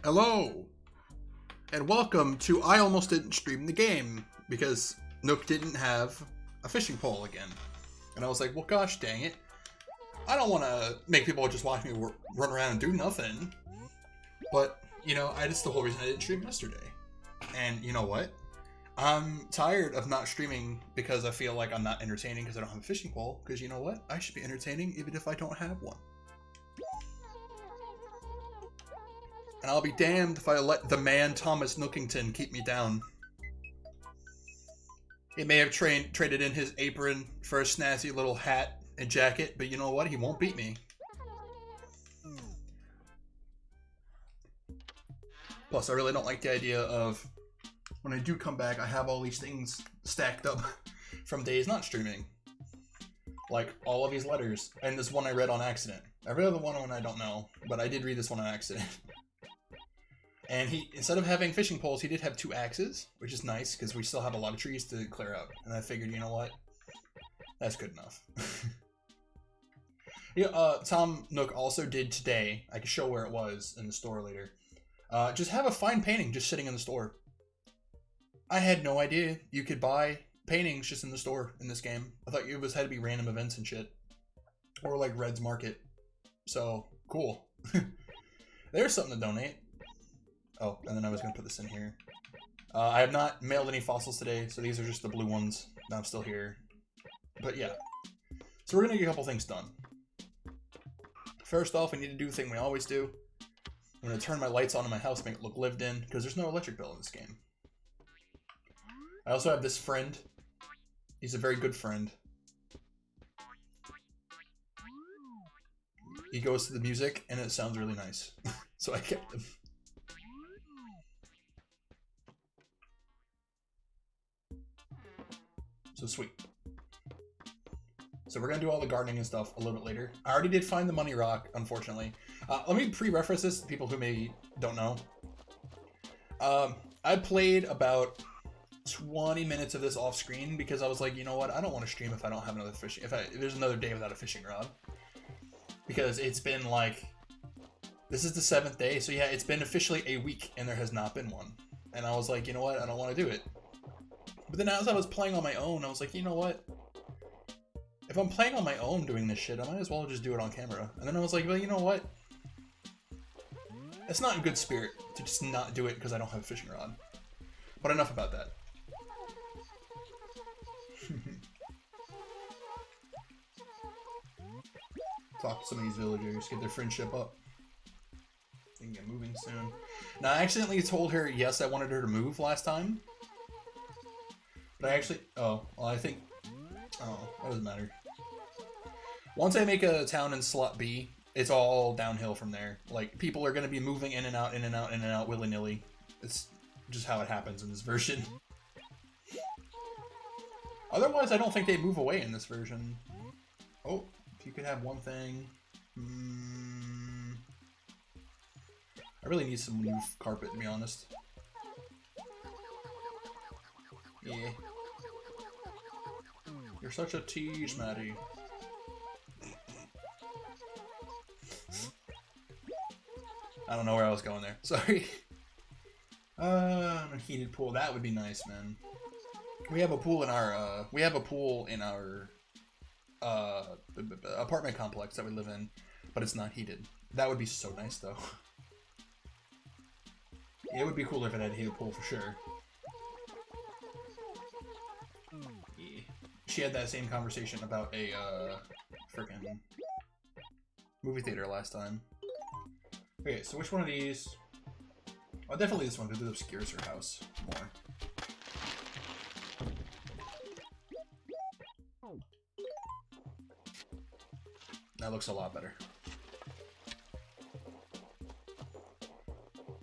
Hello, and welcome to I Almost Didn't Stream the Game, because Nook didn't have a fishing pole again. And I was like, well gosh dang it, I don't want to make people just watch me run around and do nothing. But, you know, that's the whole reason I didn't stream yesterday. And you know what? I'm tired of not streaming because I feel like I'm not entertaining because I don't have a fishing pole. Because you know what? I should be entertaining even if I don't have one. And I'll be damned if I let the man Thomas Nookington keep me down. He may have traded in his apron for a snazzy little hat and jacket, but you know what? He won't beat me. Plus, I really don't like the idea of when I do come back, I have all these things stacked up from days not streaming. Like all of these letters, and this one I read on accident. I read the one I don't know, but I did read this one on accident. And he, instead of having fishing poles, he did have 2 axes, which is nice, because we still have a lot of trees to clear up. And I figured, you know what? That's good enough. Yeah, Tom Nook also did today, I can show where it was in the store later, just have a fine painting just sitting in the store. I had no idea you could buy paintings just in the store in this game. I thought it had to be random events and shit. Or like Red's Market. So, cool. There's something to donate. Oh, and then I was going to put this in here. I have not mailed any fossils today, so these are just the blue ones. I'm still here. But yeah. So we're going to get a couple things done. First off, we need to do the thing we always do. I'm going to turn my lights on in my house, make it look lived in, because there's no electric bill in this game. I also have this friend. He's a very good friend. He goes to the music, and it sounds really nice. So I kept him. So sweet. So we're going to do all the gardening and stuff a little bit later. I already did find the money rock, unfortunately. Let me pre-reference this to people who maybe don't know. I played about 20 minutes of this off screen because I was like, you know what? I don't want to stream if I don't have another fishing. If there's another day without a fishing rod. Because it's been like, this is the 7th day. So yeah, it's been officially a week and there has not been one. And I was like, you know what? I don't want to do it. But then as I was playing on my own, I was like, you know what? If I'm playing on my own doing this shit, I might as well just do it on camera. And then I was like, well, you know what? It's not in good spirit to just not do it because I don't have a fishing rod. But enough about that. Talk to some of these villagers, get their friendship up. They can get moving soon. Now, I accidentally told her, yes, I wanted her to move last time. But I actually, oh, well, I think, oh, that doesn't matter. Once I make a town in slot B, it's all downhill from there. Like, people are going to be moving in and out, in and out, in and out, willy-nilly. It's just how it happens in this version. Otherwise, I don't think they move away in this version. Oh, if you could have one thing. I really need some new carpet, to be honest. Yeah. You're such a tease, Maddie. I don't know where I was going there. Sorry. A heated pool. That would be nice, man. We have a pool in our apartment complex that we live in, but it's not heated. That would be so nice, though. It would be cooler if it had a heated pool for sure. Yeah. She had that same conversation about a freaking movie theater last time. Okay, so which one of these? Oh, definitely this one because it obscures her house more. That looks a lot better.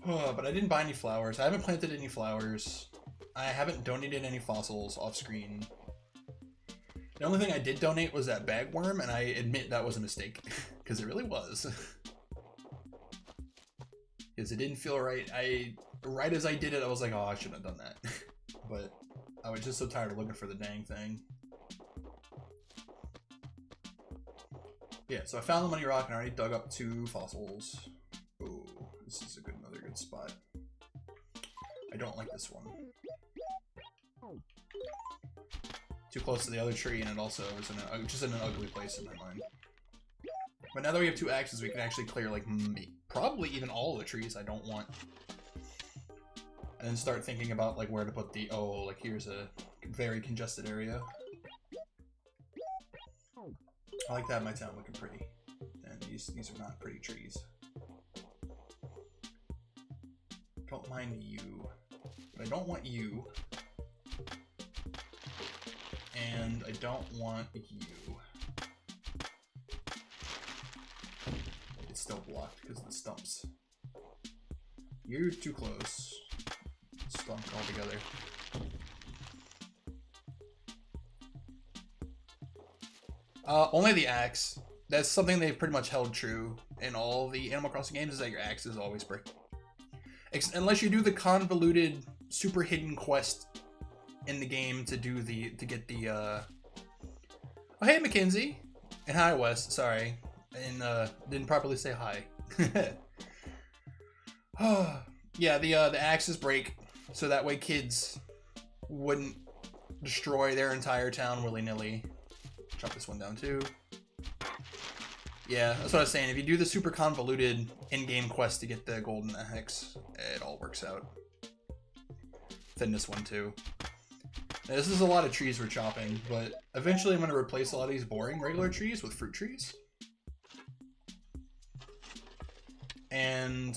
Oh, but I didn't buy any flowers. I haven't planted any flowers. I haven't donated any fossils off screen. The only thing I did donate was that bagworm, and I admit that was a mistake. Because it really was. Because it didn't feel right. Right as I did it, I was like, oh, I shouldn't have done that. But I was just so tired of looking for the dang thing. Yeah, so I found the money rock and I already dug up 2 fossils. Oh, this is another good spot. I don't like this one. Too close to the other tree, and it also is just in an ugly place in my mind. But now that we have 2 axes, we can actually clear, like, probably even all of the trees I don't want. And then start thinking about, like, where to put the... Oh, like, here's a very congested area. I like to have my town looking pretty. And these are not pretty trees. Don't mind you. But I don't want you. And I don't want you. It's still blocked because of the stumps. You're too close. Stumped altogether. Only the axe. That's something they've pretty much held true in all the Animal Crossing games, is that your axe is always break. Unless you do the convoluted, super hidden quest in the game to get the oh hey Mackenzie, and hi Wes, sorry, and didn't properly say hi. Yeah, the axes break so that way kids wouldn't destroy their entire town willy-nilly. Chop this one down too. Yeah, that's what I was saying. If you do the super convoluted in-game quest to get the golden hex, it all works out. Then this one too. Now, this is a lot of trees we're chopping, but eventually I'm going to replace a lot of these boring regular trees with fruit trees. And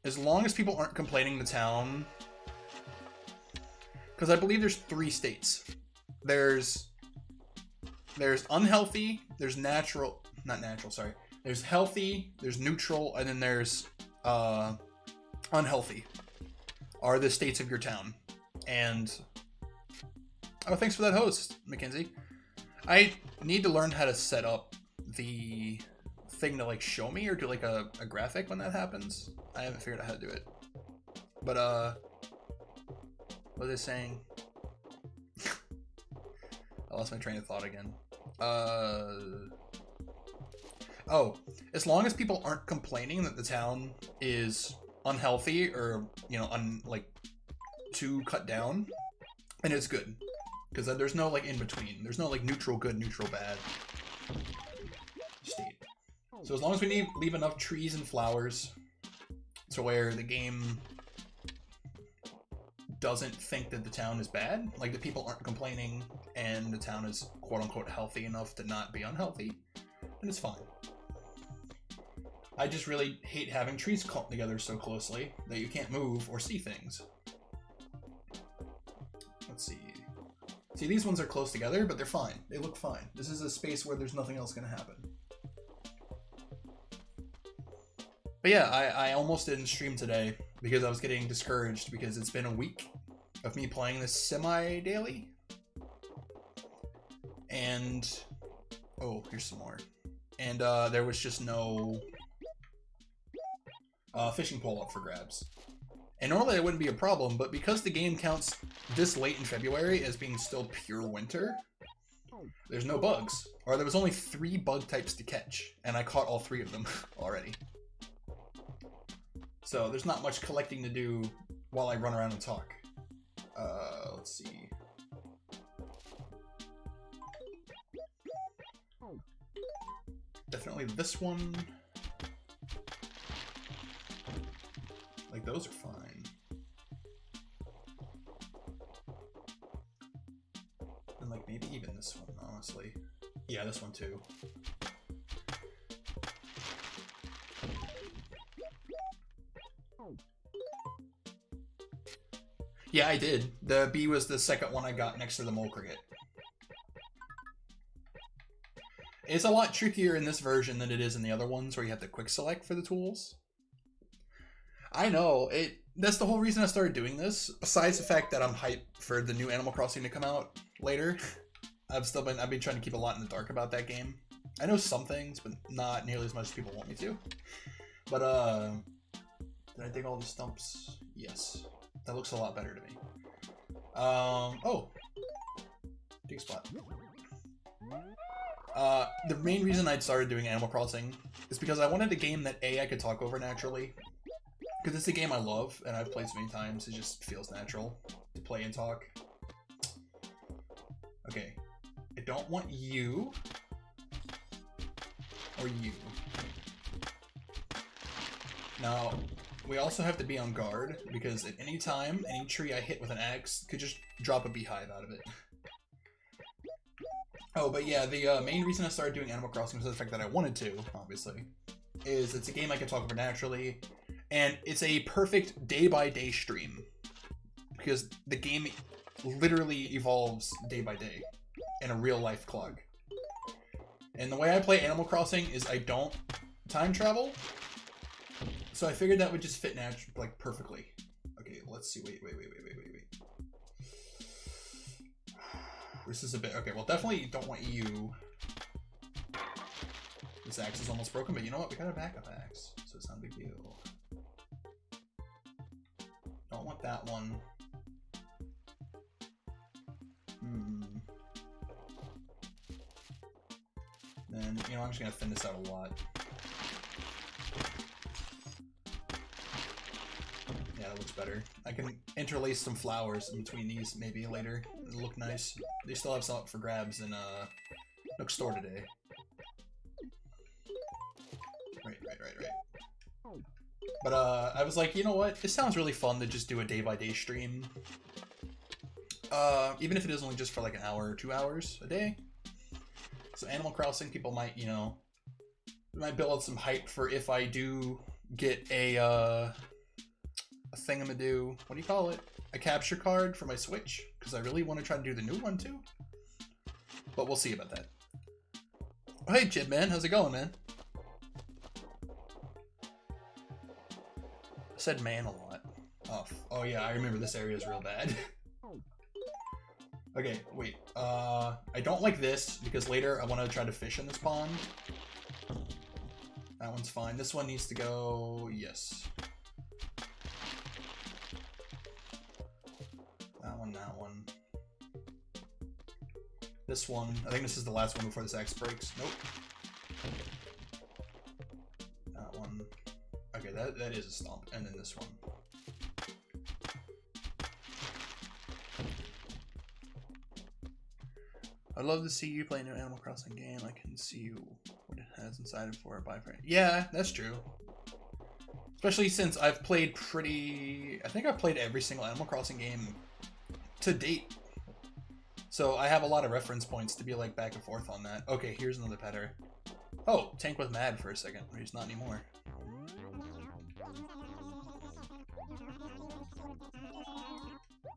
as long as people aren't complaining the town... Because I believe there's 3 states. There's unhealthy, there's natural... Not natural, sorry. There's healthy, there's neutral, and then there's unhealthy. Are the states of your town. And... Oh, thanks for that host, Mackenzie. I need to learn how to set up the thing to, like, show me or do, like, a graphic when that happens. I haven't figured out how to do it. But, what are they saying? I lost my train of thought again. Oh, as long as people aren't complaining that the town is unhealthy or, you know, too cut down, then it's good. Because there's no, like, in between. There's no, like, neutral good, neutral bad state. So as long as we leave enough trees and flowers to where the game doesn't think that the town is bad, like the people aren't complaining and the town is quote-unquote healthy enough to not be unhealthy, then it's fine. I just really hate having trees clumped together so closely that you can't move or see things. Let's see. See, these ones are close together, but they're fine. They look fine. This is a space where there's nothing else going to happen. But yeah, I almost didn't stream today because I was getting discouraged because it's been a week of me playing this semi-daily. And... Oh, here's some more. And there was just no fishing pole up for grabs. And normally that wouldn't be a problem, but because the game counts this late in February as being still pure winter, there's no bugs. Or there was only 3 bug types to catch, and I caught all 3 of them already. So there's not much collecting to do while I run around and talk. Let's see. Definitely this one. Like, those are fine. And, like, maybe even this one, honestly. Yeah, this one, too. Yeah, I did. The bee was the second one I got next to the mole cricket. It's a lot trickier in this version than it is in the other ones where you have to quick select for the tools. I know, that's the whole reason I started doing this, besides the fact that I'm hyped for the new Animal Crossing to come out later. I've been trying to keep a lot in the dark about that game. I know some things, but not nearly as much as people want me to. But did I dig all the stumps? Yes. That looks a lot better to me. Oh. Dig spot. The main reason I'd started doing Animal Crossing is because I wanted a game that A, I could talk over naturally, Because it's a game I love, and I've played so many times, it just feels natural to play and talk. Okay. I don't want you. Or you. Now, we also have to be on guard, because at any time, any tree I hit with an axe could just drop a beehive out of it. Oh, but yeah, the main reason I started doing Animal Crossing, was the fact that I wanted to, obviously, is it's a game I can talk about naturally, and it's a perfect day-by-day stream, because the game literally evolves day by day in a real-life clock. And the way I play Animal Crossing is I don't time travel, so I figured that would just fit like perfectly. Okay, let's see. Wait. This is a bit... Okay, well, definitely don't want you. This axe is almost broken, but you know what? We got a backup axe, so it's not a big deal. Don't want that one. Then, you know, I'm just gonna thin this out a lot. Yeah, that looks better. I can interlace some flowers in between these maybe later. It'll look nice. They still have some up for grabs in Nook store today. Right. But I was like, you know what? This sounds really fun to just do a day-by-day stream. Even if it is only just for like an hour or 2 hours a day. So Animal Crossing, people might, you know, might build up some hype for if I do get a thingamadoo. What do you call it? A capture card for my Switch, because I really want to try to do the new one too. But we'll see about that. Oh, hey, Jib, man. How's it going, man? I said man a lot. Oh yeah, I remember this area is real bad. Okay, wait. I don't like this, because later I want to try to fish in this pond. That one's fine. This one needs to go... Yes. That one. This one. I think this is the last one before this axe breaks. Nope. That one. Okay, that is a stomp. And then this one. I'd love to see you play a new Animal Crossing game. I can see what it has inside it for a buy for it. Yeah, that's true. Especially since I've played I think I've played every single Animal Crossing game to date. So I have a lot of reference points to be like back and forth on that. Okay, here's another petter. Oh, Tank was mad for a second. He's not anymore.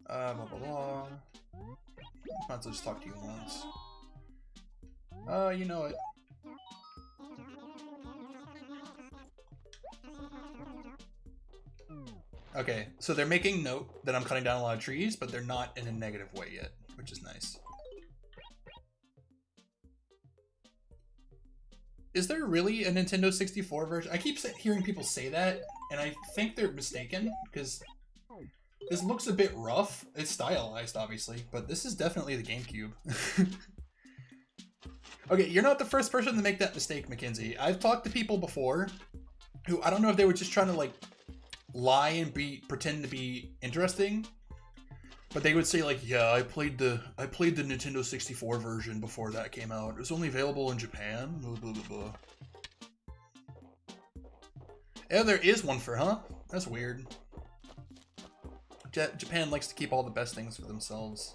Blah blah blah. Might as well just talk to you once. You know it. Okay, so they're making note that I'm cutting down a lot of trees, but they're not in a negative way yet, which is nice. Is there really a Nintendo 64 version? I keep hearing people say that, and I think they're mistaken, because this looks a bit rough. It's stylized, obviously, but this is definitely the GameCube. Okay, you're not the first person to make that mistake, Mackenzie. I've talked to people before who, I don't know if they were just trying to, like, lie and pretend to be interesting, but they would say, like, yeah, I played the Nintendo 64 version before that came out. It was only available in Japan. Blah, blah, blah, blah. Yeah, there is one for, huh? That's weird. Japan likes to keep all the best things for themselves.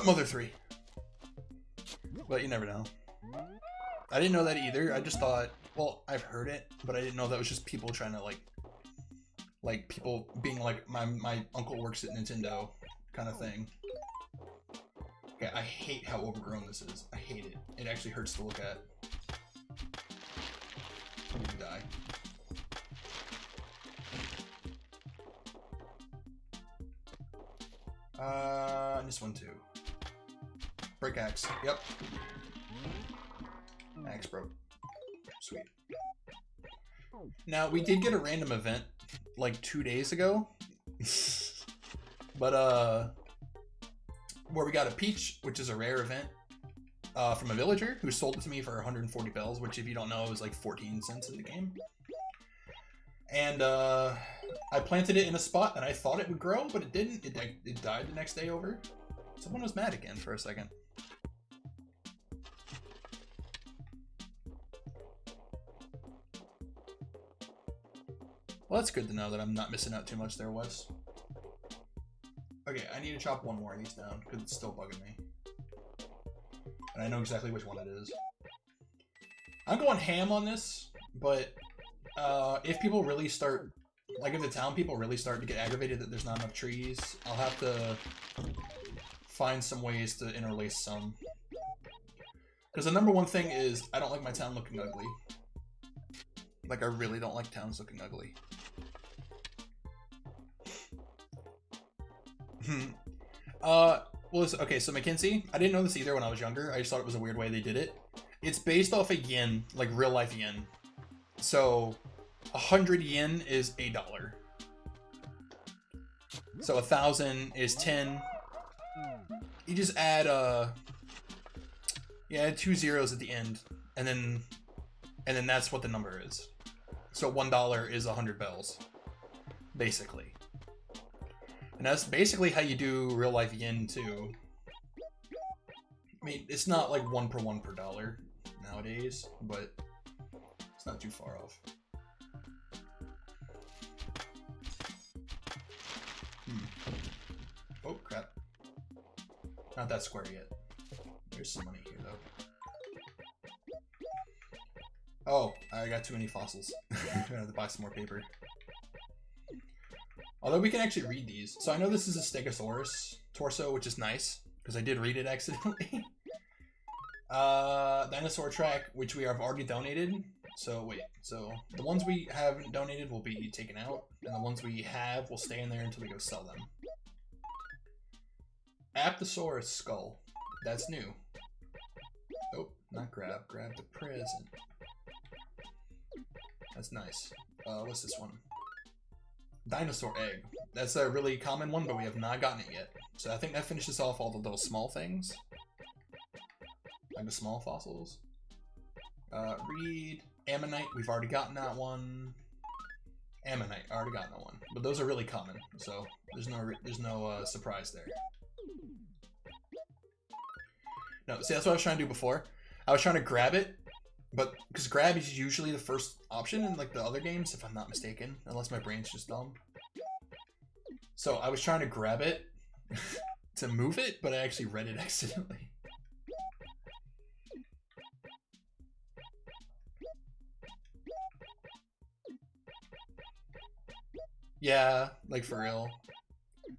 Mother 3. But you never know. I didn't know that either. I just thought, well, I've heard it, but I didn't know that was just people trying to like people being like, my uncle works at Nintendo kind of thing. Okay, I hate how overgrown this is. I hate it. It actually hurts to look at. I'm gonna die. And this one too. Break axe. Yep. Axe broke. Sweet. Now, we did get a random event like 2 days ago. But, where we got a peach, which is a rare event. from a villager who sold it to me for 140 bells, which if you don't know is like 14 cents in the game. And I planted it in a spot that I thought it would grow, but it didn't. It died the next day over. Someone was mad again for a second. Well, that's good to know that I'm not missing out too much there, Wes. Okay, I need to chop one more of these down because it's still bugging me. And I know exactly which one it is. I'm going ham on this, but if people really start, like if the town people really start to get aggravated that there's not enough trees, I'll have to find some ways to interlace some. Because the number one thing is, I don't like my town looking ugly. Like, I really don't like towns looking ugly. Well, okay, so Mackenzie, I didn't know this either when I was younger. I just thought it was a weird way they did it. It's based off of yen, like real life yen. So, 100 yen is $1. So 1,000 is 10. You just add add 2 zeros at the end, and then that's what the number is. So $1 is 100 bells, basically. And that's basically how you do real life yen too. I mean, it's not like 1 per 1 per dollar nowadays, but it's not too far off. Oh, crap. Not that square yet. There's some money here, though. Oh, I got too many fossils. I'm gonna have to buy some more paper. Although we can actually read these. So I know this is a Stegosaurus torso, which is nice, because I did read it accidentally. Dinosaur track, which we have already donated. So wait, so the ones we haven't donated will be taken out, and the ones we have will stay in there until we go sell them. Apatosaurus skull. That's new. Oh, not grab. Grab the present. That's nice. What's this one? Dinosaur egg. That's a really common one, but we have not gotten it yet. So I think that finishes off all the little small things. Like the small fossils. Reed. Ammonite. We've already gotten that one. Ammonite. Already gotten that one. But those are really common, so there's no surprise there. No, see, that's what I was trying to do before. I was trying to grab it, but because grab is usually the first option in like the other games, if I'm not mistaken, unless my brain's just dumb. So I was trying to grab it to move it, but I actually read it accidentally. Yeah, like for real.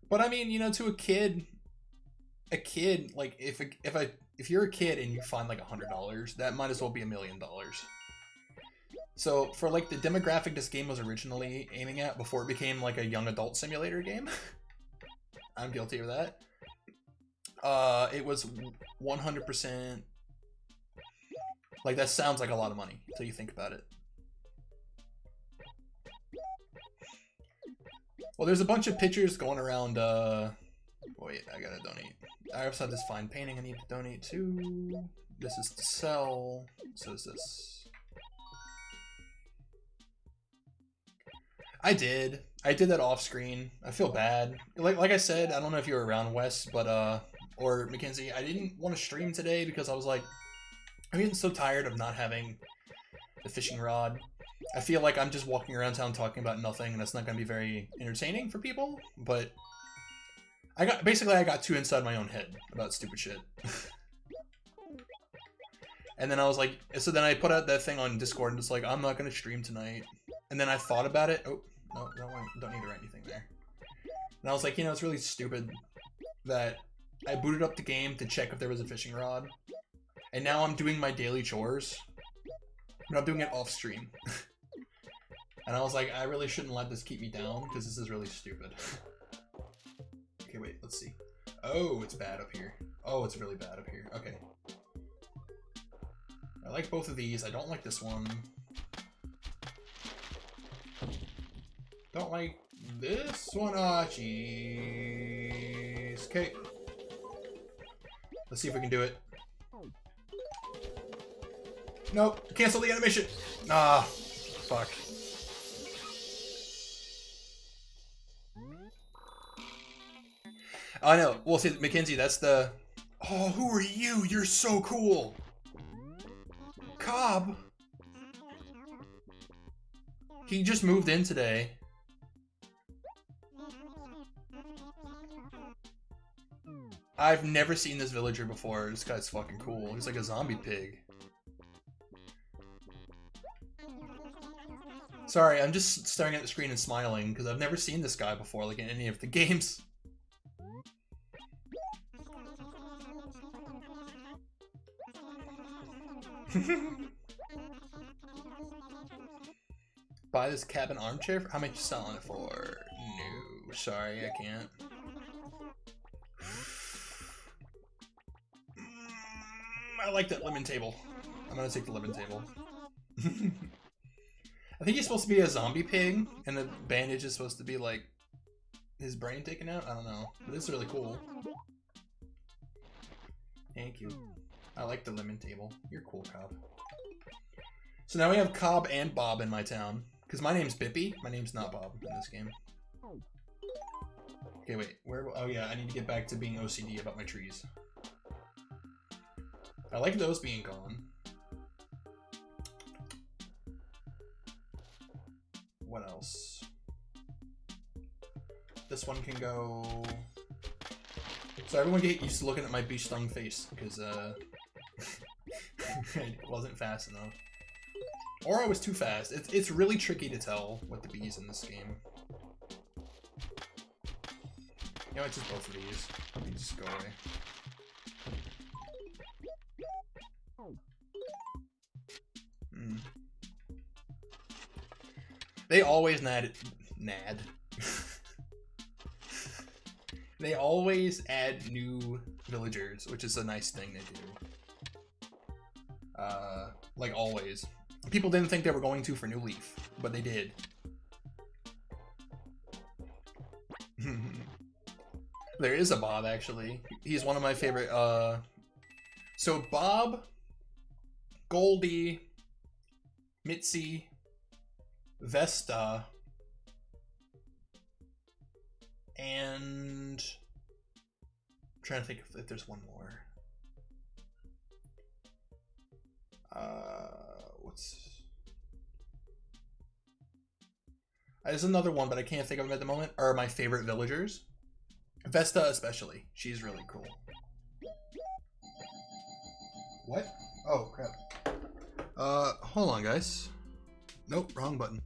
But I mean, you know, to a kid, like if you're a kid and you find like $100, that might as well be $1 million. So for like the demographic this game was originally aiming at before it became like a young adult simulator game, I'm guilty of that. It was 100%. Like that sounds like a lot of money until you think about it. Well, there's a bunch of pictures going around. Wait, I gotta donate. I also have this fine painting I need to donate to. This is to sell. So is this. I did that off screen. I feel bad. Like I said, I don't know if you were around, Wes, but or Mackenzie, I didn't want to stream today because I was like, I'm getting so tired of not having the fishing rod. I feel like I'm just walking around town talking about nothing, and that's not going to be very entertaining for people, but I got too inside my own head about stupid shit. And then I was like, so then I put out that thing on Discord, and it's like, I'm not going to stream tonight. And then I thought about it. Oh, no, don't need to write anything there. And I was like, you know, it's really stupid that I booted up the game to check if there was a fishing rod. And now I'm doing my daily chores, but I'm doing it off stream. And I was like, I really shouldn't let this keep me down, because this is really stupid. Okay, wait, let's see. Oh, it's bad up here. Oh, it's really bad up here. Okay. I like both of these. I don't like this one. Don't like this one. Ah, jeez. Okay. Let's see if we can do it. Nope. Cancel the animation. Ah, fuck. I know. Well, see, Mackenzie, that's the... Oh, who are you? You're so cool. Cobb. He just moved in today. I've never seen this villager before. This guy's fucking cool. He's like a zombie pig. Sorry, I'm just staring at the screen and smiling because I've never seen this guy before, like in any of the games. Buy this cabin armchair? How much you selling it for? No, sorry, I can't. I like that lemon table. I'm gonna take the lemon table. I think he's supposed to be a zombie pig, and the bandage is supposed to be like his brain taken out. I don't know, but it's really cool. Thank you. I like the lemon table. You're cool, Cobb. So now we have Cobb and Bob in my town. Because my name's Bippy. My name's not Bob in this game. Okay, wait. Where? Oh yeah, I need to get back to being OCD about my trees. I like those being gone. What else? This one can go... So everyone get used to looking at my bee stung face, because it wasn't fast enough. Or I was too fast. It's really tricky to tell with the bees in this game. You know, it's just both of these. They just go away. They always They always add new villagers, which is a nice thing they do. Like always. People didn't think they were going to for New Leaf, but they did. There is a Bob, actually. He's one of my favorite, So Bob, Goldie, Mitzi, Vesta, and... I'm trying to think if there's one more. There's another one, but I can't think of them at the moment. Are my favorite villagers. Vesta especially. She's really cool. What? Oh, crap. Hold on, guys. Nope, wrong button.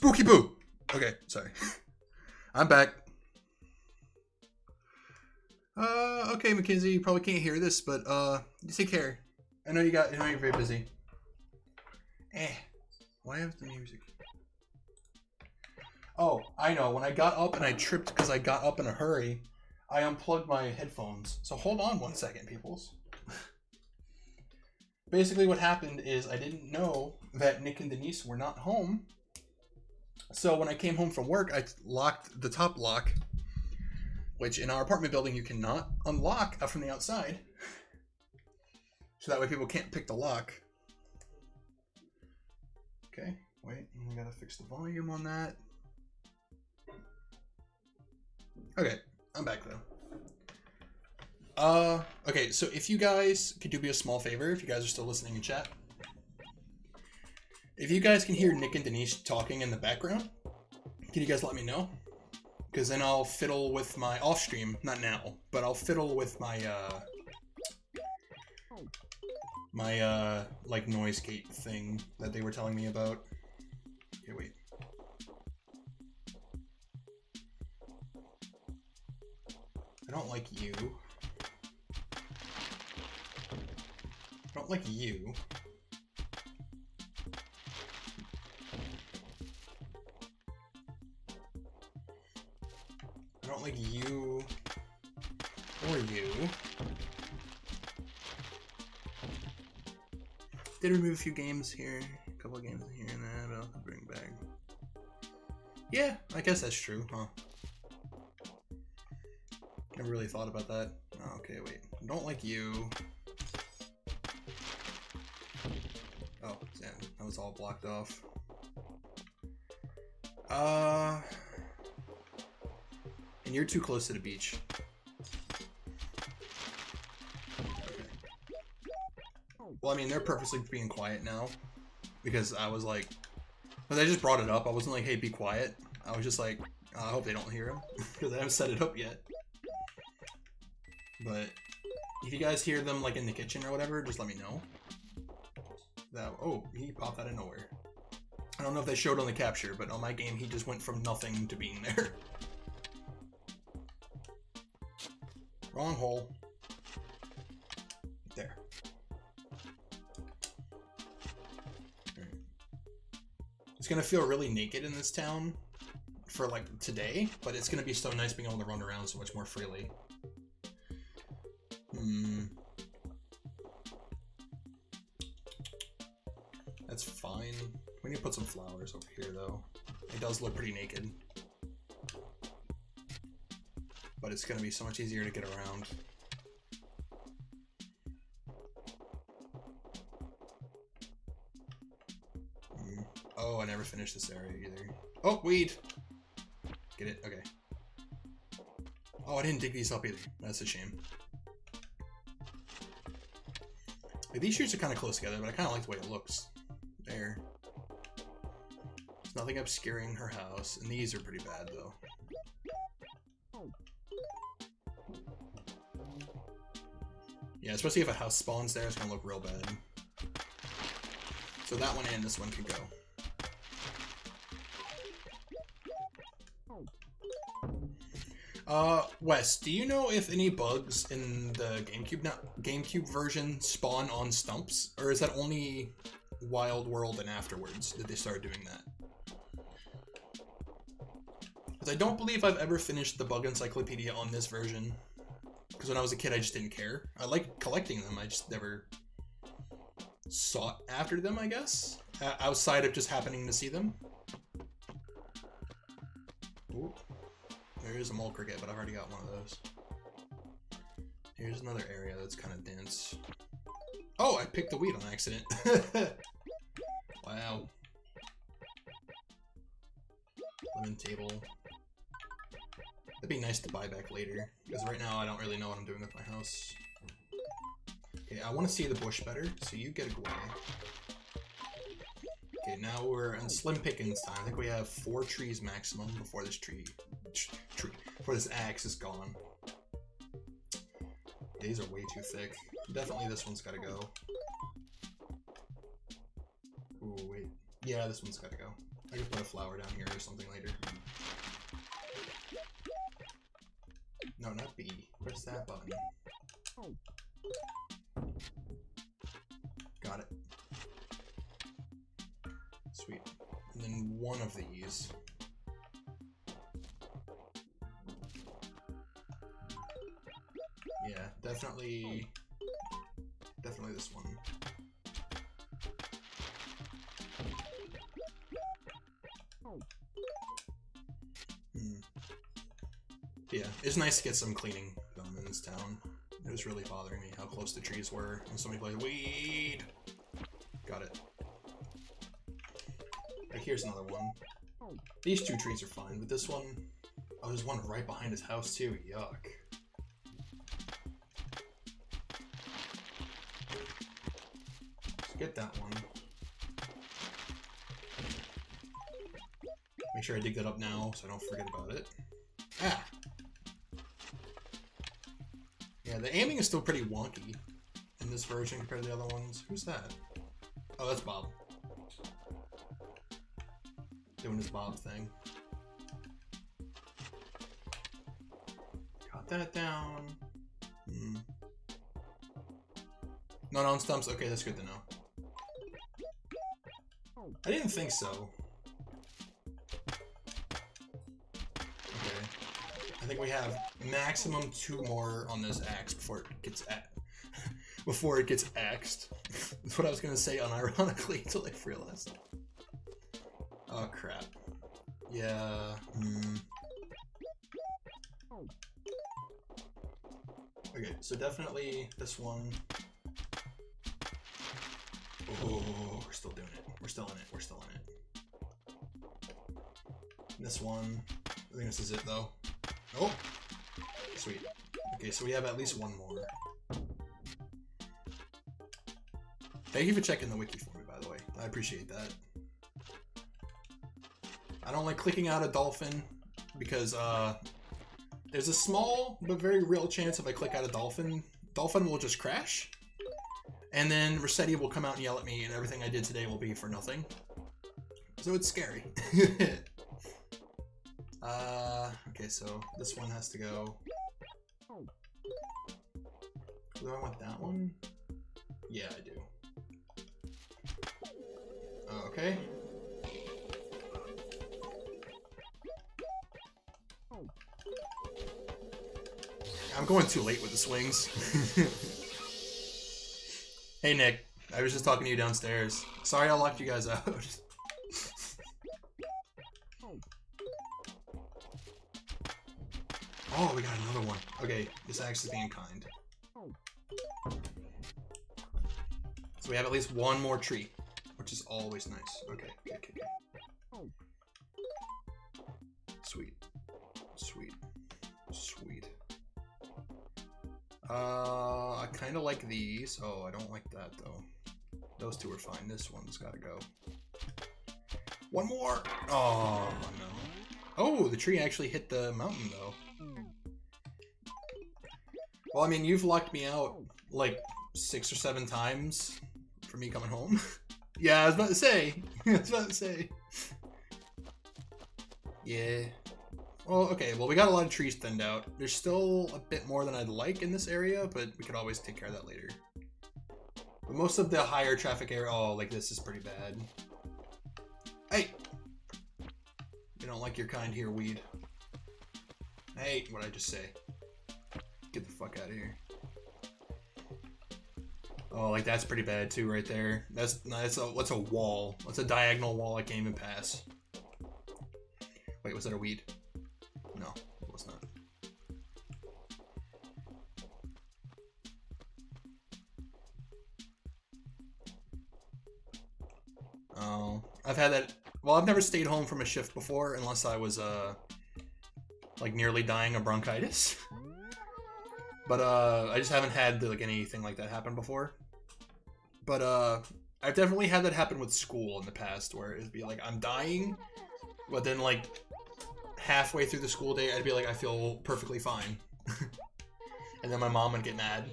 Spooky boo! Okay, sorry. I'm back. Okay, Mackenzie, you probably can't hear this, but, you take care. I know you're very busy. Why have the music? Oh, I know. When I got up and I tripped because I got up in a hurry, I unplugged my headphones. So hold on 1 second, peoples. Basically what happened is I didn't know that Nick and Denise were not home. So when I came home from work, I locked the top lock, which in our apartment building you cannot unlock from the outside. So that way people can't pick the lock. Okay, wait, I gotta fix the volume on that. Okay, I'm back though. Okay, so if you guys could do me a small favor, if you guys are still listening in chat. If you guys can hear Nick and Denise talking in the background, can you guys let me know? Because then I'll fiddle with my off-stream, not now, but I'll fiddle with my, like, noise gate thing that they were telling me about. Okay, wait. I don't like you. I don't like you. I don't like you. Or you. Did remove a few games here. A couple of games here and there, but I'll bring back. Yeah, I guess that's true, huh? Never really thought about that. Oh, okay, wait. I don't like you. Oh, damn. That was all blocked off. And you're too close to the beach. Okay. Well, I mean, they're purposely being quiet now. Because I was like... Because I just brought it up. I wasn't like, hey, be quiet. I was just like, oh, I hope they don't hear him. Because I haven't set it up yet. But if you guys hear them like in the kitchen or whatever, just let me know. That oh, he popped out of nowhere. I don't know if they showed on the capture, but on my game he just went from nothing to being there. Wrong hole. There. Right. It's gonna feel really naked in this town for like today, but it's gonna be so nice being able to run around so much more freely. That's fine. We need to put some flowers over here, though. It does look pretty naked. But it's going to be so much easier to get around. Oh, I never finished this area either. Oh, weed! Get it? Okay. Oh, I didn't dig these up either. That's a shame. Like, these shoots are kind of close together, but I kind of like the way it looks. There. There's nothing obscuring her house, and these are pretty bad, though. Yeah, especially if a house spawns there, it's gonna look real bad. So that one and this one can go. Wes, do you know if any bugs in the GameCube version spawn on stumps? Or is that only Wild World and afterwards that they started doing that? Because I don't believe I've ever finished the bug encyclopedia on this version. Because when I was a kid, I just didn't care. I liked collecting them, I just never sought after them, I guess? Outside of just happening to see them. Ooh. There is a mole cricket, but I've already got one of those. Here's another area that's kind of dense. Oh, I picked the weed on accident. Wow. Lemon table. That'd be nice to buy back later, because right now I don't really know what I'm doing with my house. Okay, I want to see the bush better, so you get away. Okay, now we're in slim pickings time. I think we have 4 trees maximum before this before this axe is gone. These are way too thick. Definitely this one's gotta go. Ooh, wait. Yeah, this one's gotta go. I could put a flower down here or something later. No, not B. Press that button. Got it. Sweet. And then one of these. Yeah, definitely this one. Yeah, it's nice to get some cleaning done in this town. It was really bothering me how close the trees were when somebody played weed. Got it. Like, here's another one. These two trees are fine, but this one... Oh, there's one right behind his house too. Yuck. Let's get that one. Make sure I dig that up now so I don't forget about it. Ah! Yeah, the aiming is still pretty wonky in this version compared to the other ones. Who's that? Oh, that's Bob. Doing his Bob thing. Got that down. Not on stumps? Okay, that's good to know. I didn't think so. I think we have maximum 2 more on this axe before it gets axed. That's what I was gonna say unironically until I realized. Oh crap. Yeah. Okay, so definitely this one. Oh, we're still doing it. We're still in it. We're still in it. This one. I think this is it though. Oh, sweet. Okay, so we have at least one more. Thank you for checking the wiki for me, by the way. I appreciate that. I don't like clicking out a dolphin because there's a small but very real chance if I click out a dolphin will just crash. And then Rossetti will come out and yell at me and everything I did today will be for nothing. So it's scary. Okay, so this one has to go. Do I want that one? Yeah, I do. Okay. I'm going too late with the swings. Hey Nick, I was just talking to you downstairs. Sorry I locked you guys out. Oh, we got another one. Okay, this axe is being kind. So we have at least one more tree, which is always nice. Okay. Sweet. I kind of like these. Oh, I don't like that though. Those two are fine. This one's gotta go. One more! Oh, no. Oh, the tree actually hit the mountain though. Well, I mean, you've locked me out like 6 or 7 times for me coming home. Yeah, I was about to say. Yeah. Well, okay. Well, we got a lot of trees thinned out. There's still a bit more than I'd like in this area, but we could always take care of that later. But most of the higher traffic area... Oh, like this is pretty bad. Hey! You don't like your kind here, weed. Hey, what'd I just say? Get the fuck out of here. Oh, like that's pretty bad too, right there. That's a wall. That's a diagonal wall I can't even pass. Wait, was that a weed? No, it was not. Oh, I've had that. Well, I've never stayed home from a shift before, unless I was like nearly dying of bronchitis. But I just haven't had like anything like that happen before. But I've definitely had that happen with school in the past, where it'd be like I'm dying, but then like halfway through the school day, I'd be like I feel perfectly fine, and then my mom would get mad.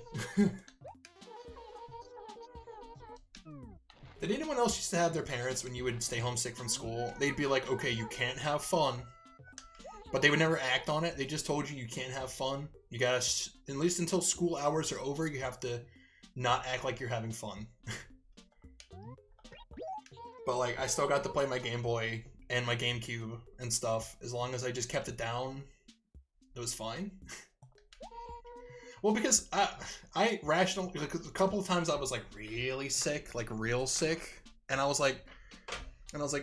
Did anyone else used to have their parents, when you would stay homesick from school, they'd be like, okay, you can't have fun. But they would never act on it. They just told you can't have fun. You gotta, at least until school hours are over, you have to not act like you're having fun. But like, I still got to play my Game Boy and my GameCube and stuff. As long as I just kept it down, it was fine. Well, because I rational, like, a couple of times I was like really sick, like real sick, and I was like,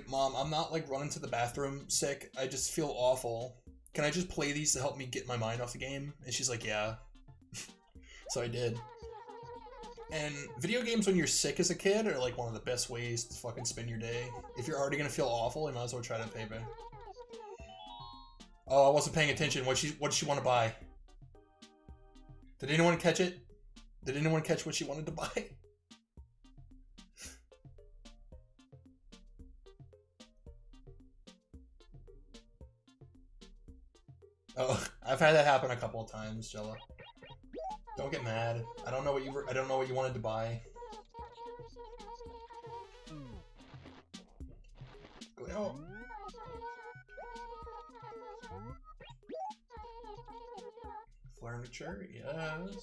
Mom, I'm not like running to the bathroom sick. I just feel awful. Can I just play these to help me get my mind off the game? And she's like, yeah. So I did. And video games when you're sick as a kid are like one of the best ways to fucking spend your day. If you're already gonna feel awful, you might as well try to pay back. Oh, I wasn't paying attention. What did she want to buy? Did anyone catch it? Did anyone catch what she wanted to buy? Oh, I've had that happen a couple of times, Jella. Don't get mad. I don't know what you wanted to buy. Oh. Furniture, yes.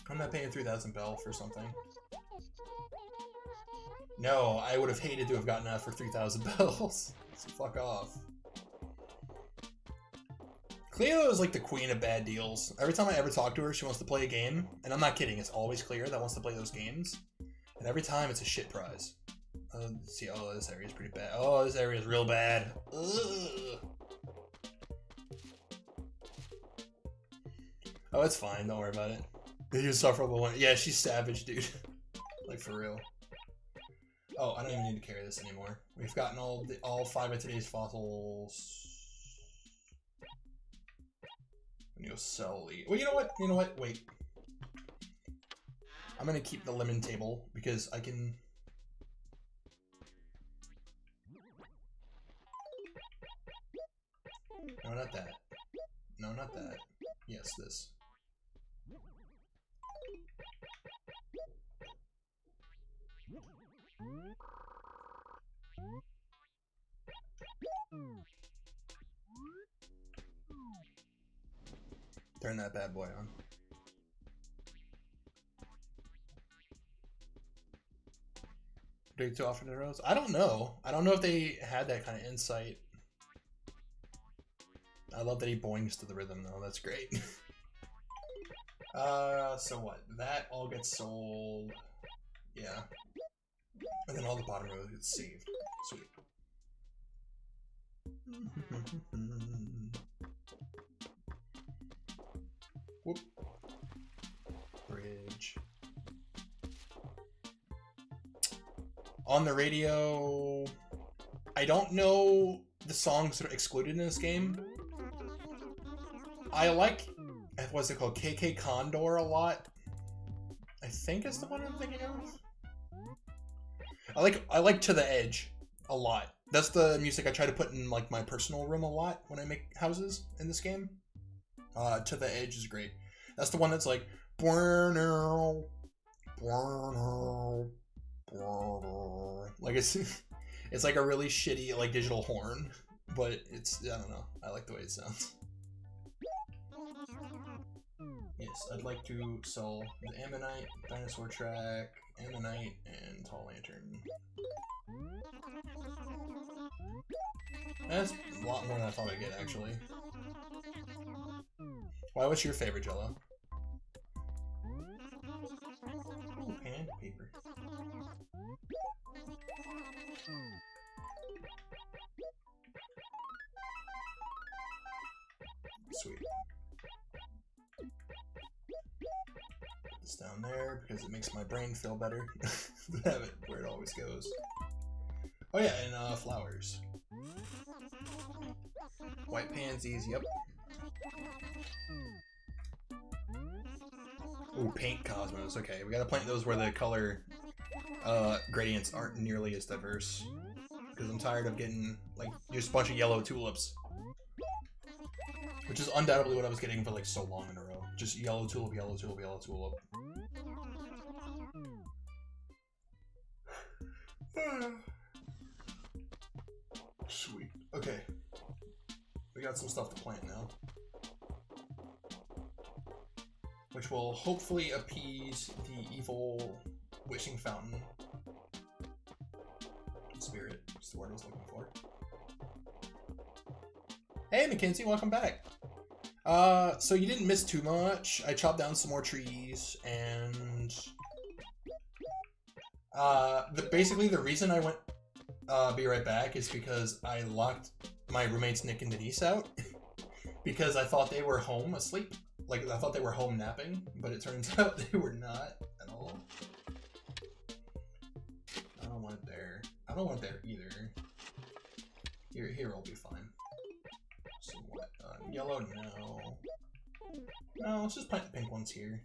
I'm not paying 3,000 bell for something. No, I would have hated to have gotten that for 3,000 bells. So fuck off. Cleo is like the queen of bad deals. Every time I ever talk to her, she wants to play a game. And I'm not kidding, it's always Cleo that wants to play those games. And every time it's a shit prize. See, oh, this area is pretty bad. Oh, this area is real bad. Ugh. Oh, it's fine. Don't worry about it. You sufferable one. Yeah, she's savage, dude. Like, for real. Oh, I don't even need to carry this anymore. We've gotten all 5 of today's fossils. I'm gonna go sell the... Well, you know what? You know what? Wait. I'm gonna keep the lemon table because I can... No, not that. No, not that. Yes, this. Turn that bad boy on. Do too often in a row? I don't know. I don't know if they had that kind of insight. I love that he boings to the rhythm though. That's great. So what? That all gets sold. Yeah. And then all the bottom rows get saved. Sweet. Whoop. Bridge. On the radio, I don't know the songs that are excluded in this game. I like, what's it called, KK Condor a lot. I think it's the one I'm thinking of. I like To the Edge a lot. That's the music I try to put in like my personal room a lot when I make houses in this game. To the Edge is great. That's the one that's like like it's like a really shitty like digital horn, but it's, I don't know, I like the way it sounds. Yes, I'd like to sell the Ammonite, Dinosaur Track, Ammonite, and Tall Lantern. That's a lot more than I thought I'd get, actually. Why, what's your favorite, Jello? Ooh, pen and paper. Sweet. Put this down there because it makes my brain feel better to have it where it always goes. Oh yeah, and flowers. White pansies, yep. Ooh, paint cosmos. Okay, we gotta plant those where the color gradients aren't nearly as diverse. Because I'm tired of getting like just a bunch of yellow tulips. Which is undoubtedly what I was getting for like so long in a row. Just yellow tulip, yellow tulip, yellow tulip. Sweet. Okay. We got some stuff to plant now. Which will hopefully appease the evil wishing fountain. Spirit is the word I was looking for. Hey Mackenzie, welcome back. So you didn't miss too much. I chopped down some more trees, and basically the reason I went be right back is because I locked my roommates Nick and Denise out because I thought they were home asleep. Like, I thought they were home napping, but it turns out they were not at all. I don't want it there. I don't want it there either. Here will be fine. Somewhat. Yellow, no. No, let's just plant the pink ones here.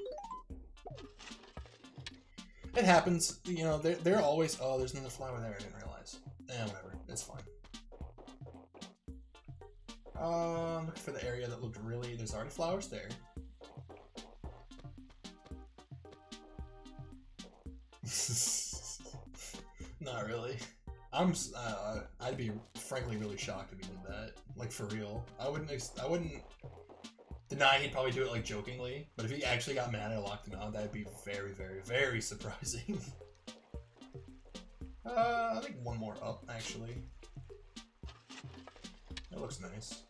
It happens, you know, they're always... Oh, there's another flower there, I didn't realize. Whatever, it's fine. Looking for the area that looked really... There's already flowers there. Not really. I'd be frankly really shocked if he did that. Like, for real. I wouldn't deny he'd probably do it, like, jokingly. But if he actually got mad and I locked him out, that'd be very, very, very surprising. I think one more up, actually. That looks nice.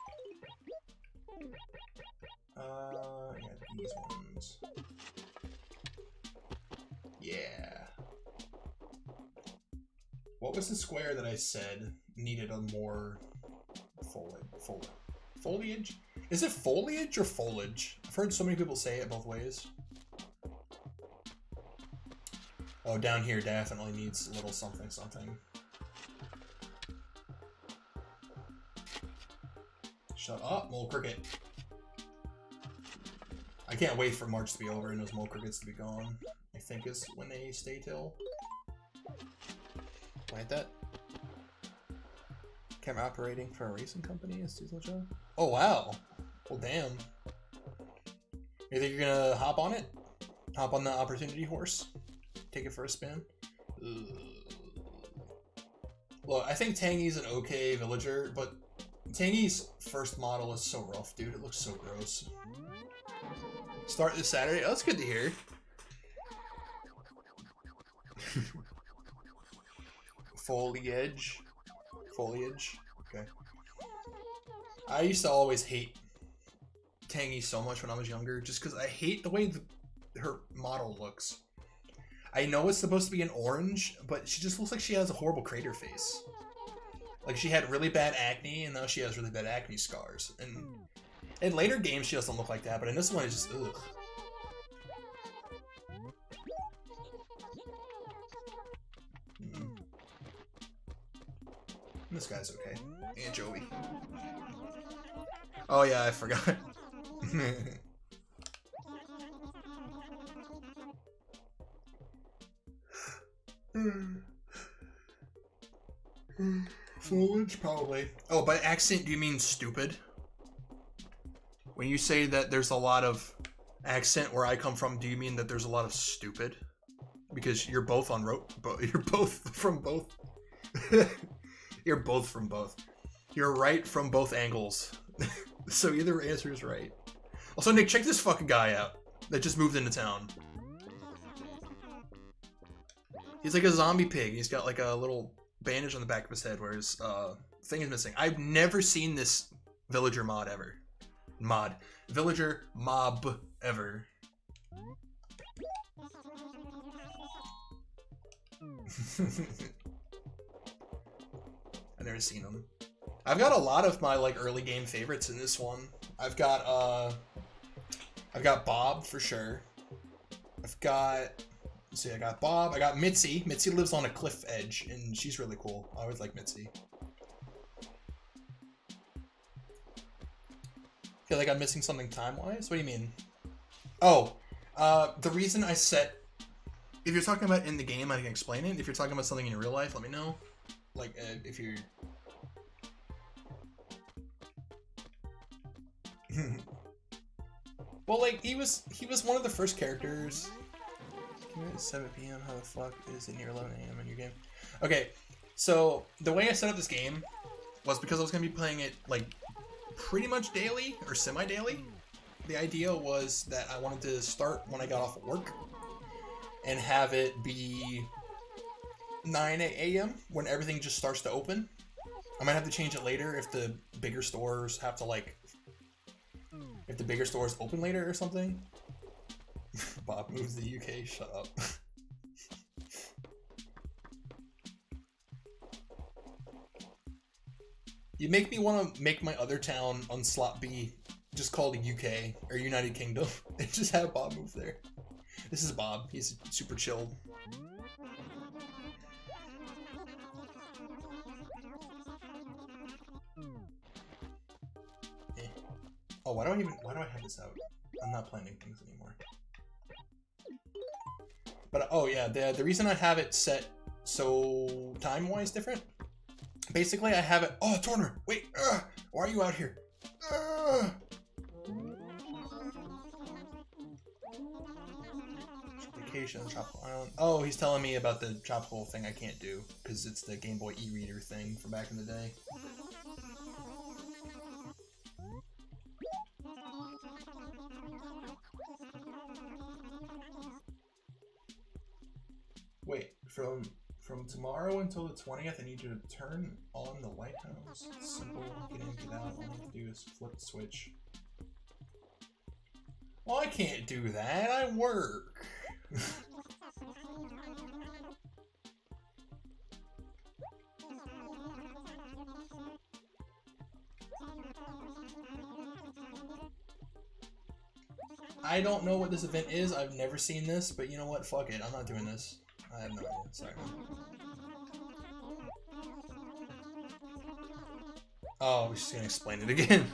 Yeah, these ones. Yeah. What was the square that I said needed a more foliage? Is it foliage or foliage? I've heard so many people say it both ways. Oh, down here definitely needs a little something something. Shut up, mole cricket. I can't wait for March to be over and those mole crickets to be gone. I think is when they stay till. Like that. Camera operating for a racing company is Diesel Joe. Oh wow. Well damn. You think you're gonna hop on it? Hop on the opportunity horse? Take it for a spin? Ugh. Look, I think Tangy's an okay villager, but Tangy's first model is so rough, dude. It looks so gross. Start this Saturday? Oh, that's good to hear. Foliage. Okay. I used to always hate Tangy so much when I was younger, just because I hate the way her model looks. I know it's supposed to be an orange, but she just looks like she has a horrible crater face. Like, she had really bad acne, and now she has really bad acne scars. And in later games, she doesn't look like that, but in this one, it's just, ugh. This guy's okay. Anchovy. Oh yeah, I forgot. Foliage, probably. Oh, by accent, do you mean stupid? When you say that there's a lot of accent where I come from, do you mean that there's a lot of stupid? Because you're both on you're both from both. You're both from both. You're right from both angles. So either answer is right. Also, Nick, check this fucking guy out that just moved into town. He's like a zombie pig. He's got like a little bandage on the back of his head where his thing is missing. I've never seen this villager mod ever. Villager mob ever. I've never seen him. I've got a lot of my like early game favorites in this one. I've got Bob for sure. Let's see, I got Bob. I got Mitzi. Mitzi lives on a cliff edge, and she's really cool. I always like Mitzi. Feel like I'm missing something time-wise? What do you mean? Oh, the reason I set... If you're talking about in the game, I can explain it. If you're talking about something in real life, let me know. Like, if you're... Well, like, he was one of the first characters. It's 7 p.m. How the fuck is it near 11 a.m. in your game? Okay, so the way I set up this game was because I was going to be playing it, like, pretty much daily or semi-daily. The idea was that I wanted to start when I got off of work and have it be 9 a.m. when everything just starts to open. I might have to change it later if the bigger stores have to, like, if the bigger stores open later or something. Bob moves the UK, shut up. You make me want to make my other town on slot B just called UK or United Kingdom and just have Bob move there. This is Bob. He's super chilled. Eh. Oh, why do I have this out? I'm not planning things anymore. But oh yeah, the reason I have it set so time-wise different. Basically, I have it. Oh, Torner, wait! Why are you out here? Vacation, Tropical Island. Oh, he's telling me about the tropical thing I can't do because it's the Game Boy e-reader thing from back in the day. Wait, from tomorrow until the 20th, I need you to turn on the lighthouse. It's simple, get in, get out. All I have to do is flip the switch. Well, I can't do that. I work. I don't know what this event is. I've never seen this, but you know what? Fuck it. I'm not doing this. I have no idea. Sorry. Oh, we're just gonna explain it again.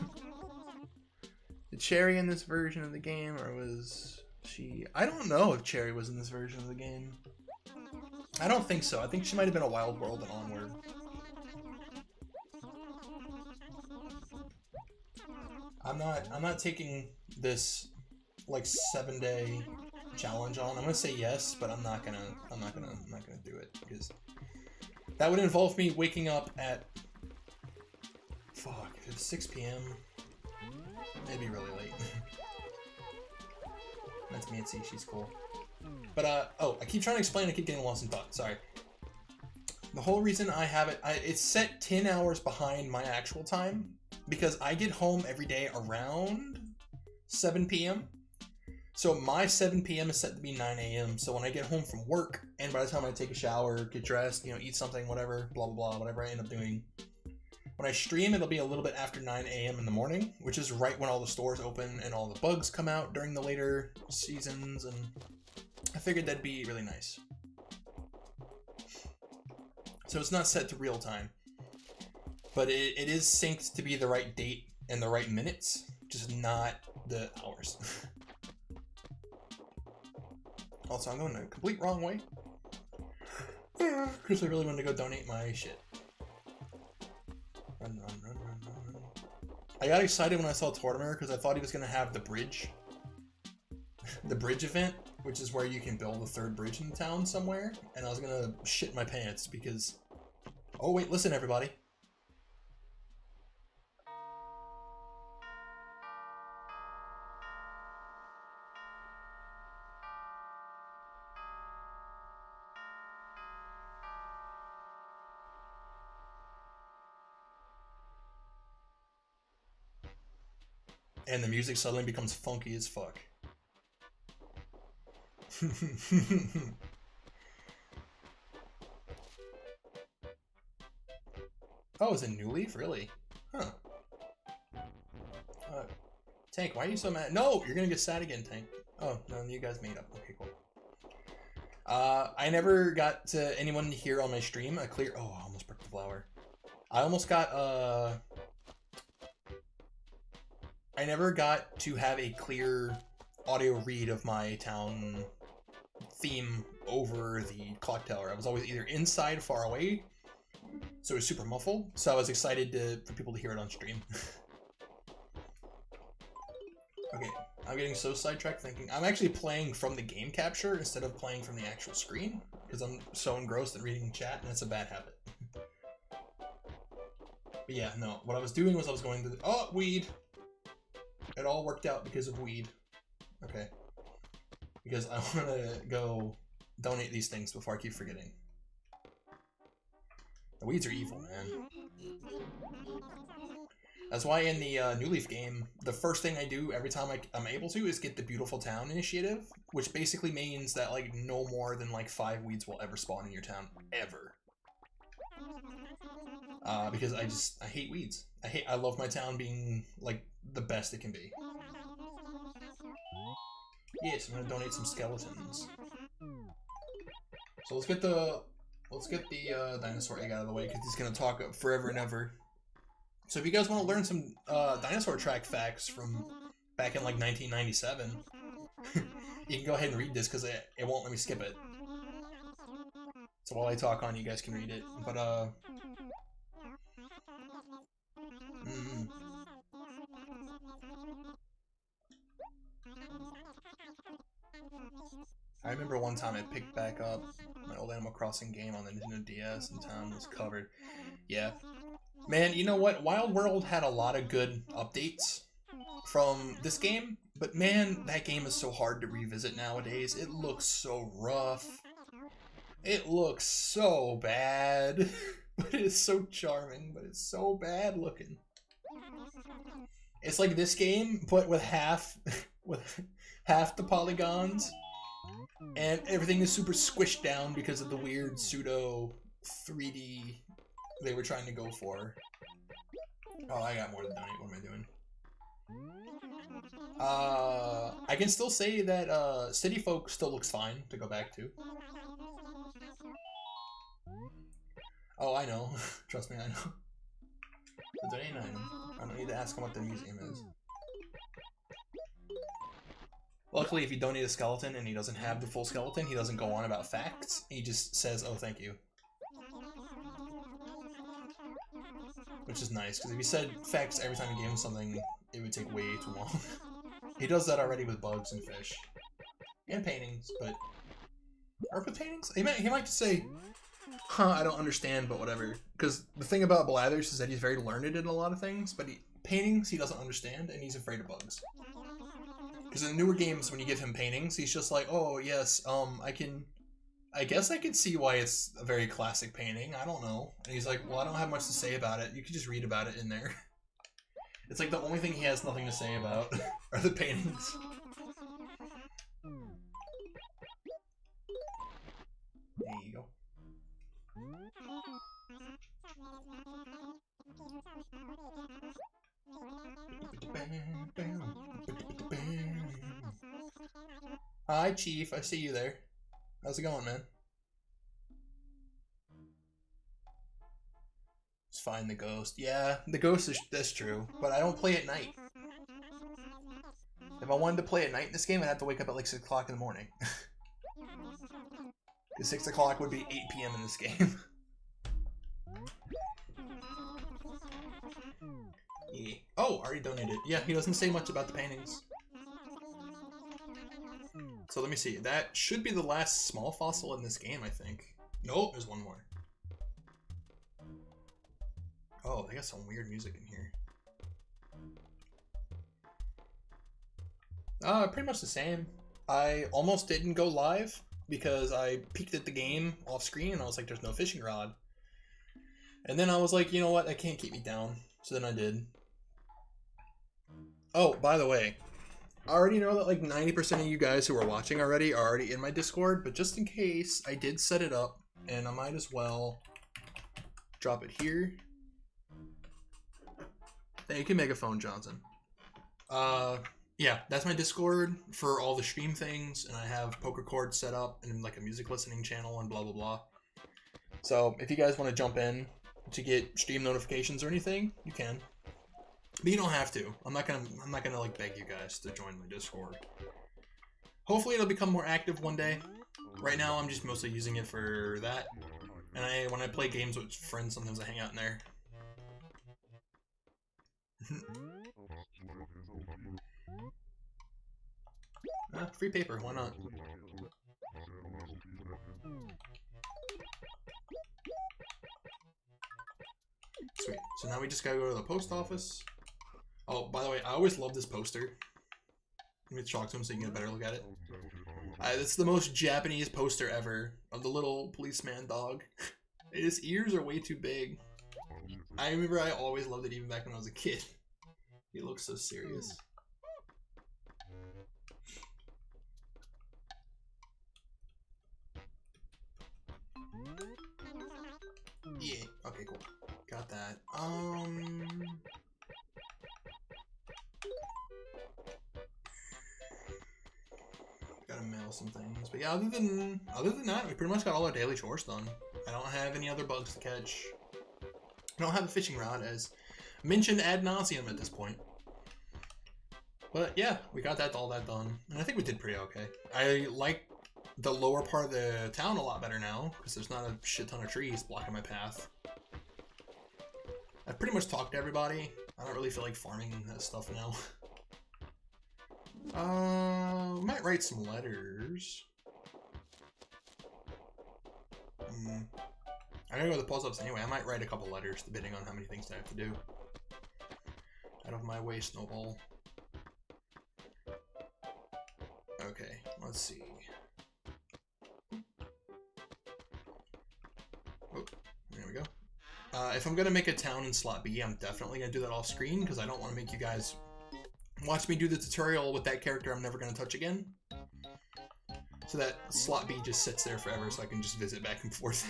The Cherry in this version of the game, or was she... I don't know if Cherry was in this version of the game. I don't think so. I think she might have been a Wild World and Onward. I'm not taking this like 7-day challenge on. I'm gonna say yes, but I'm not gonna do it because that would involve me waking up at fuck, if it's 6 p.m. It'd be really late. That's Nancy, she's cool. But oh, I keep trying to explain, I keep getting lost in thought, sorry. The whole reason I have it, it's set 10 hours behind my actual time because I get home every day around 7 p.m. So my 7 p.m. is set to be 9 a.m. So when I get home from work, and by the time I take a shower, get dressed, you know, eat something, whatever, blah, blah, blah, whatever I end up doing. When I stream, it'll be a little bit after 9 a.m. in the morning, which is right when all the stores open and all the bugs come out during the later seasons, and I figured that'd be really nice. So it's not set to real time, but it is synced to be the right date and the right minutes, just not the hours. Also, I'm going the complete wrong way because I really wanted to go donate my shit. Run, run, run, run, run, run. I got excited when I saw Tortimer because I thought he was going to have the bridge. The bridge event, which is where you can build a third bridge in the town somewhere. And I was going to shit my pants because... Oh, wait, listen, everybody. And the music suddenly becomes funky as fuck. Oh, is it New Leaf? Really? Huh. Tank, why are you so mad? No! You're gonna get sad again, Tank. Oh, no, you guys made up. Okay, cool. I never got to anyone here on my stream. Oh, I almost broke the flower. I almost got, I never got to have a clear audio read of my town theme over the clock tower. I was always either inside far away, so it was super muffled, so I was excited for people to hear it on stream. Okay, I'm getting so sidetracked thinking. I'm actually playing from the game capture instead of playing from the actual screen because I'm so engrossed in reading chat, and it's a bad habit. But yeah, no. What I was doing was I was going to... Oh, weed! It all worked out because of weed. Okay. Because I want to go donate these things before I keep forgetting. The weeds are evil, man. That's why in the New Leaf game, the first thing I do every time I'm able to is get the Beautiful Town initiative, which basically means that like no more than like 5 weeds will ever spawn in your town, ever. Because I hate weeds. I love my town being like the best it can be. Yes, I'm gonna donate some skeletons. So let's get the dinosaur egg out of the way because he's gonna talk forever and ever. So if you guys want to learn some dinosaur track facts from back in like 1997, you can go ahead and read this because it won't let me skip it. So while I talk on, you guys can read it. But I remember one time I picked back up my old Animal Crossing game on the Nintendo DS and town was covered. Yeah. Man, you know what? Wild World had a lot of good updates from this game, but man, that game is so hard to revisit nowadays. It looks so rough. It looks so bad. But it's so charming, but it's so bad looking. It's like this game, but with half the polygons, and everything is super squished down because of the weird pseudo 3D they were trying to go for. Oh, I got more to donate. What am I doing? I can still say that City Folk still looks fine to go back to. Oh, I know. Trust me, I know. The donate an item. I don't need to ask him what the museum is. Luckily, if you donate a skeleton and he doesn't have the full skeleton, he doesn't go on about facts. He just says, oh, thank you. Which is nice, because if he said facts every time you gave him something, it would take way too long. He does that already with bugs and fish. And paintings, but... Or with paintings? He might just say, huh, I don't understand, but whatever. Because the thing about Blathers is that he's very learned in a lot of things, but paintings he doesn't understand, and he's afraid of bugs. Because in newer games, when you give him paintings, he's just like, oh, yes, I guess I could see why it's a very classic painting. I don't know. And he's like, well, I don't have much to say about it. You could just read about it in there. It's like the only thing he has nothing to say about are the paintings. There you go. Hi, Chief. I see you there. How's it going, man? Just find the ghost. Yeah, the ghost that's true, but I don't play at night. If I wanted to play at night in this game, I'd have to wake up at like 6 o'clock in the morning. Because 6 o'clock would be 8 p.m. in this game. Yeah. Oh, already donated. Yeah, he doesn't say much about the paintings. So let me see. That should be the last small fossil in this game, I think. Nope, there's one more. Oh, they got some weird music in here. Pretty much the same. I almost didn't go live because I peeked at the game off screen and I was like, there's no fishing rod. And then I was like, you know what, that can't keep me down. So then I did. Oh, by the way, I already know that like 90% of you guys who are watching already are already in my Discord, but just in case, I did set it up and I might as well drop it here. Thank you, Megaphone Johnson. Yeah, that's my Discord for all the stream things, and I have poker chords set up and like a music listening channel and blah blah blah. So if you guys want to jump in to get stream notifications or anything, you can. But you don't have to. I'm not gonna like beg you guys to join my Discord. Hopefully it'll become more active one day. Right now I'm just mostly using it for that. And when I play games with friends, sometimes I hang out in there. Free paper, why not? Sweet. So now we just gotta go to the post office. Oh, by the way, I always love this poster. Let me talk to him so you can get a better look at it. It's the most Japanese poster ever of the little policeman dog. His ears are way too big. I remember I always loved it even back when I was a kid. He looks so serious. Yeah, okay, cool. Got that. Gotta mail some things. But yeah, other than that, we pretty much got all our daily chores done. I don't have any other bugs to catch. I don't have a fishing rod, as mentioned ad nauseum at this point. But yeah, we got all that done. And I think we did pretty okay. I like the lower part of the town a lot better now, because there's not a shit ton of trees blocking my path. I've pretty much talked to everybody. I don't really feel like farming that stuff now. Might write some letters. I gotta go to the post office anyway. I might write a couple letters, depending on how many things I have to do. Out of my way, Snowball. Okay, let's see. Oh, there we go. If I'm gonna make a town in slot B, I'm definitely gonna do that off screen, because I don't want to make you guys watch me do the tutorial with that character I'm never gonna touch again. So that slot B just sits there forever, so I can just visit back and forth.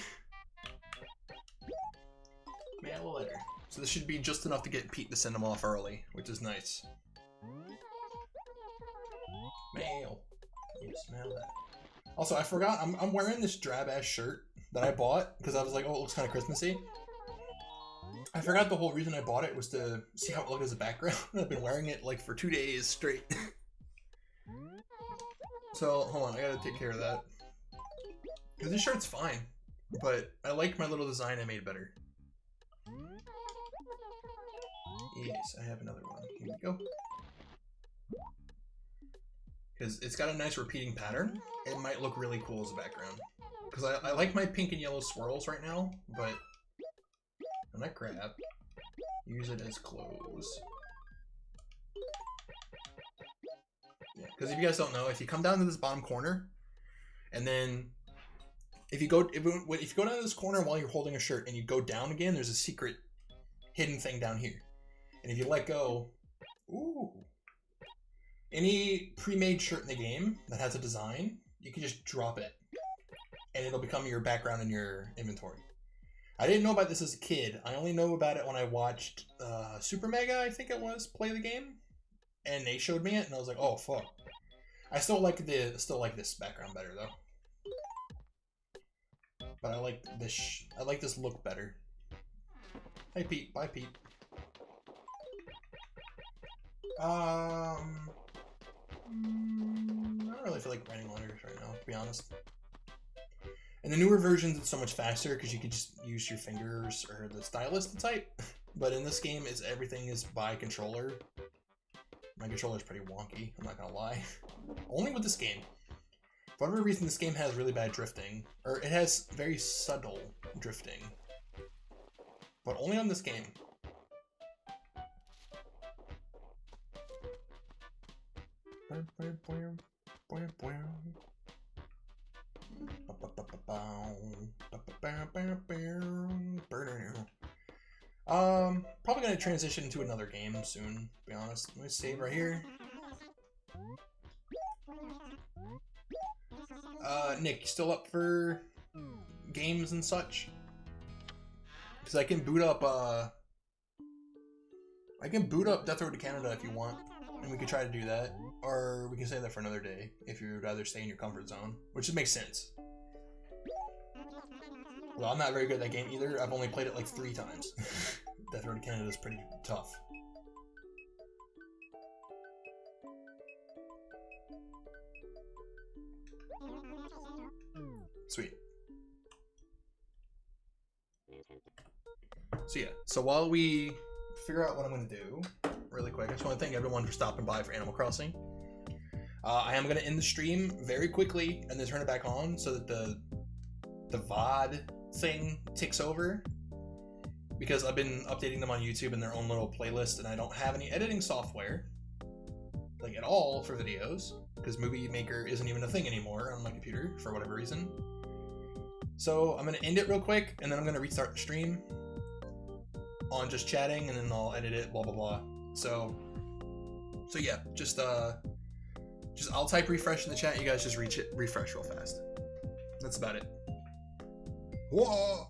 Mail a letter. So this should be just enough to get Pete to send him off early, which is nice. Mail. Yes, mail that. Also, I forgot, I'm wearing this drab-ass shirt that I bought, because I was like, oh, it looks kind of Christmassy. I forgot the whole reason I bought it was to see how it looked as a background. I've been wearing it like for 2 days straight. So, hold on, I gotta take care of that. Because this shirt's fine, but I like my little design I made better. Yes, I have another one. Here we go. Because it's got a nice repeating pattern. It might look really cool as a background. Because I like my pink and yellow swirls right now, but when I crap, use it as clothes. Yeah, because if you guys don't know, if you come down to this bottom corner, and then if you go down to this corner while you're holding a shirt and you go down again, there's a secret hidden thing down here. And if you let go, ooh, any pre-made shirt in the game that has a design, you can just drop it, and it'll become your background in your inventory. I didn't know about this as a kid. I only know about it when I watched Super Mega, I think it was, play the game, and they showed me it, and I was like, oh fuck. I still like this background better though. But I like this look better. Hey Pete, bye Pete. I don't really feel like writing letters right now, to be honest. In the newer versions, it's so much faster because you can just use your fingers or the stylus to type. But in this game, everything is by controller. My controller's pretty wonky, I'm not gonna lie. Only with this game. For whatever reason, this game has really bad drifting. Or it has very subtle drifting. But only on this game. Probably gonna transition into another game soon, to be honest. Let me save right here. Nick, you still up for games and such? Because I can boot up Death Road to Canada if you want, and we could try to do that, or we can save that for another day if you'd rather stay in your comfort zone, which just makes sense. Well, I'm not very good at that game either. I've only played it like 3 times. Death Road to Canada is pretty tough. Sweet. So yeah, so while we figure out what I'm going to do, really quick, I just want to thank everyone for stopping by for Animal Crossing. I am gonna end the stream very quickly and then turn it back on so that the VOD thing ticks over, because I've been updating them on YouTube in their own little playlist, and I don't have any editing software, like at all, for videos, because Movie Maker isn't even a thing anymore on my computer for whatever reason. So I'm gonna end it real quick, and then I'm gonna restart the stream on just chatting, and then I'll edit it, blah blah blah. So yeah, just I'll type refresh in the chat. You guys just refresh real fast. That's about it. Whoa.